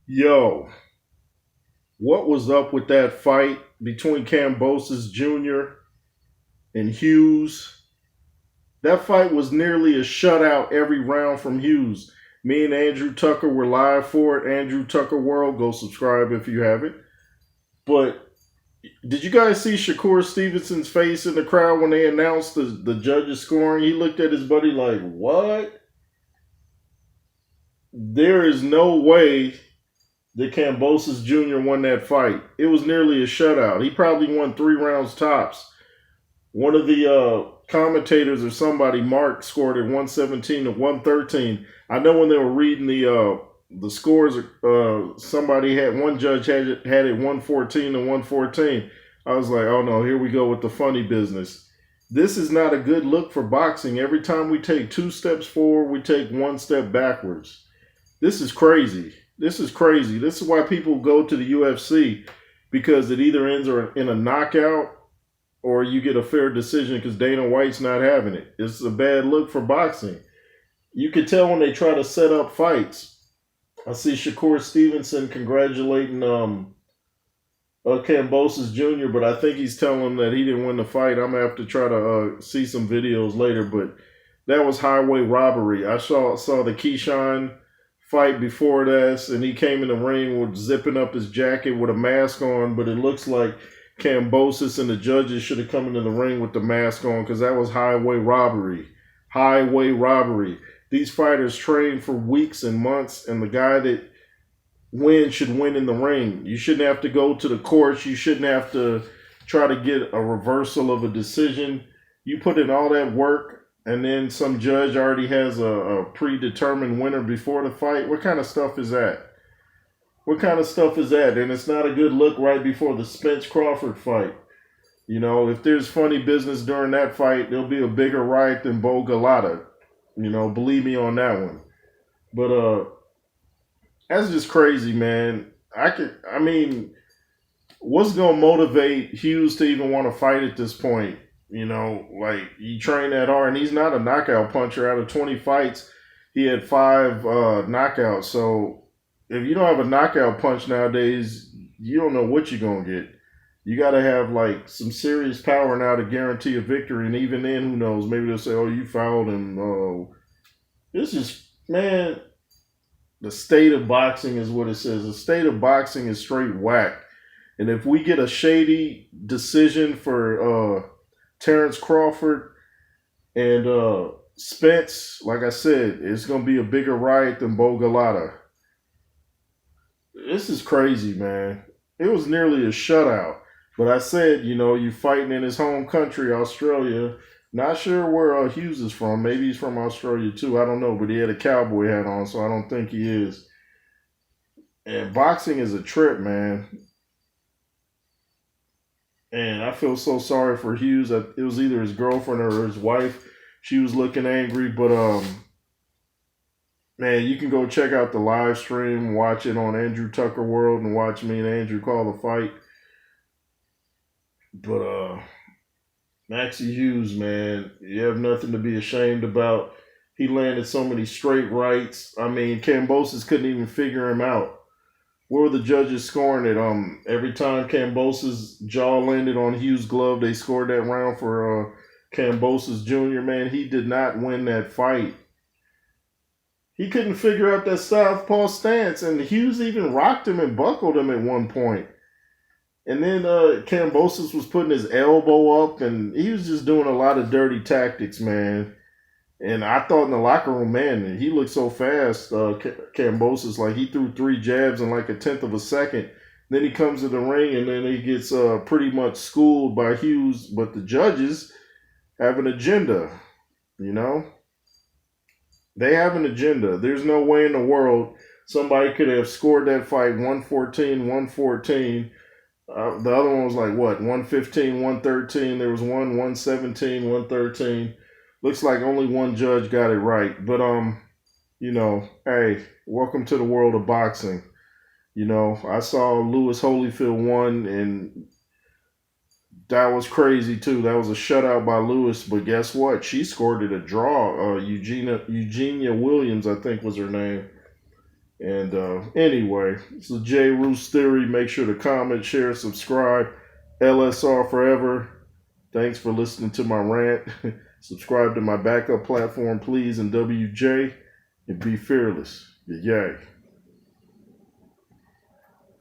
Yo, what was up with that fight between Cambosis Jr. and Hughes? That fight was nearly a shutout every round from Hughes. Me and Andrew Tucker were live for it. Andrew Tucker World, go subscribe if you haven't. But did you guys see Shakur Stevenson's face in the crowd when they announced the judges scoring? He looked at his buddy like, what? There is no way that Cambosis Jr. won that fight. It was nearly a shutout. He probably won 3 rounds tops. One of the commentators or somebody, Mark, scored it 117 to 113. I know when they were reading the scores, somebody had one judge had it 114 to 114. I was like, oh no, here we go with the funny business. This is not a good look for boxing. Every time we take 2 steps forward, we take 1 step backwards. This is crazy. This is crazy. This is why people go to the UFC, because it either ends in a knockout or you get a fair decision because Dana White's not having it. It's a bad look for boxing. You can tell when they try to set up fights. I see Shakur Stevenson congratulating Cambosis Jr., but I think he's telling him that he didn't win the fight. I'm going to have to try to see some videos later, but that was highway robbery. I saw the Keyshawn fight before this, and he came in the ring with zipping up his jacket with a mask on, but it looks like Cambosis and the judges should have come into the ring with the mask on, because that was highway robbery. Highway robbery. These fighters train for weeks and months, and the guy that wins should win in the ring. You shouldn't have to go to the courts. You shouldn't have to try to get a reversal of a decision. You put in all that work, and then some judge already has a predetermined winner before the fight. What kind of stuff is that? What kind of stuff is that? And it's not a good look right before the Spence Crawford fight. You know, if there's funny business during that fight, there'll be a bigger riot than Bo Galata. You know, believe me on that one. But that's just crazy, man. I mean, what's gonna motivate Hughes to even want to fight at this point? You know, like, he trained that hard, and he's not a knockout puncher. Out of 20 fights, he had 5 knockouts. So if you don't have a knockout punch nowadays, you don't know what you're gonna get. You got to have like some serious power now to guarantee a victory, and even then, who knows? Maybe they'll say, "Oh, you fouled him." Oh, this is, man. The state of boxing is what it says. The state of boxing is straight whack. And if we get a shady decision for Terrence Crawford and Spence, like I said, it's going to be a bigger riot than Bo Galata. This is crazy, man. It was nearly a shutout. But I said, you know, you fighting in his home country, Australia. Not sure where Hughes is from. Maybe he's from Australia too. I don't know. But he had a cowboy hat on, so I don't think he is. And boxing is a trip, man. And I feel so sorry for Hughes. It was either his girlfriend or his wife. She was looking angry, but man, you can go check out the live stream, watch it on Andrew Tucker World, and watch me and Andrew call the fight. But Maxi Hughes, man, you have nothing to be ashamed about. He landed so many straight rights. I mean, Cambosis couldn't even figure him out. Where were the judges scoring it? Every time Cambosis' jaw landed on Hughes' glove, they scored that round for Cambosis Jr. Man, he did not win that fight. He couldn't figure out that southpaw stance, and Hughes even rocked him and buckled him at one point. And then Cambosis was putting his elbow up, and he was just doing a lot of dirty tactics, man. And I thought in the locker room, man, he looked so fast, Cambosis, like he threw 3 jabs in like a tenth of a second. Then he comes to the ring, and then he gets pretty much schooled by Hughes. But the judges have an agenda, you know? They have an agenda. There's no way in the world somebody could have scored that fight 114, 114. The other one was like, what, 115, 113. There was one 117, 113. Looks like only one judge got it right. But, you know, hey, welcome to the world of boxing. You know, I saw Lewis Holyfield won, and that was crazy too. That was a shutout by Lewis. But guess what? She scored it a draw. Eugenia Williams, I think, was her name. And anyway, so J. Roos Theory. Make sure to comment, share, subscribe. LSR forever. Thanks for listening to my rant. Subscribe to my backup platform, please, and WJ. And be fearless. Yay.